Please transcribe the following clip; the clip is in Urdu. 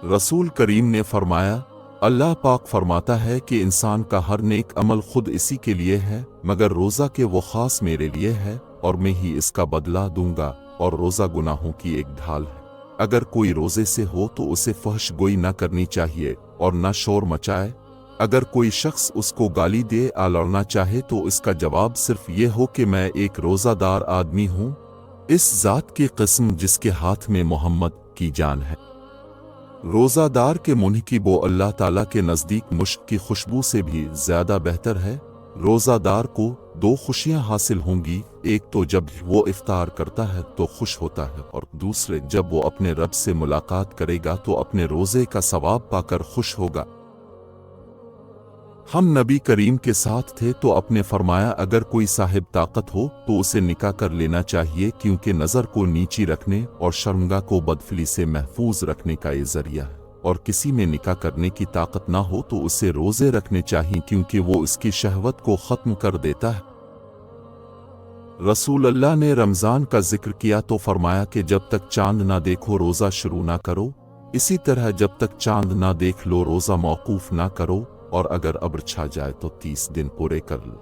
رسول کریم نے فرمایا، اللہ پاک فرماتا ہے کہ انسان کا ہر نیک عمل خود اسی کے لیے ہے، مگر روزہ کہ وہ خاص میرے لیے ہے اور میں ہی اس کا بدلہ دوں گا، اور روزہ گناہوں کی ایک ڈھال ہے۔ اگر کوئی روزے سے ہو تو اسے فحش گوئی نہ کرنی چاہیے اور نہ شور مچائے۔ اگر کوئی شخص اس کو گالی دے یا لڑنا چاہے تو اس کا جواب صرف یہ ہو کہ میں ایک روزہ دار آدمی ہوں، اس ذات کی قسم جس کے ہاتھ میں محمد کی جان ہے۔ روزہ دار کے منہ کی بو اللہ تعالیٰ کے نزدیک مشک کی خوشبو سے بھی زیادہ بہتر ہے۔ روزہ دار کو دو خوشیاں حاصل ہوں گی، ایک تو جب وہ افطار کرتا ہے تو خوش ہوتا ہے، اور دوسرے جب وہ اپنے رب سے ملاقات کرے گا تو اپنے روزے کا ثواب پا کر خوش ہوگا۔ ہم نبی کریم کے ساتھ تھے تو اپنے فرمایا اگر کوئی صاحب طاقت ہو تو اسے نکاح کر لینا چاہیے، کیونکہ نظر کو نیچی رکھنے اور شرمگاہ کو بدفعلی سے محفوظ رکھنے کا یہ ذریعہ ہے، اور کسی میں نکاح کرنے کی طاقت نہ ہو تو اسے روزے رکھنے چاہیے، کیونکہ وہ اس کی شہوت کو ختم کر دیتا ہے۔ رسول اللہ نے رمضان کا ذکر کیا تو فرمایا کہ جب تک چاند نہ دیکھو روزہ شروع نہ کرو، اسی طرح جب تک چاند نہ دیکھ لو روزہ موقوف نہ کرو، اور اگر ابر چھا جائے تو 30 دن پورے کر لو۔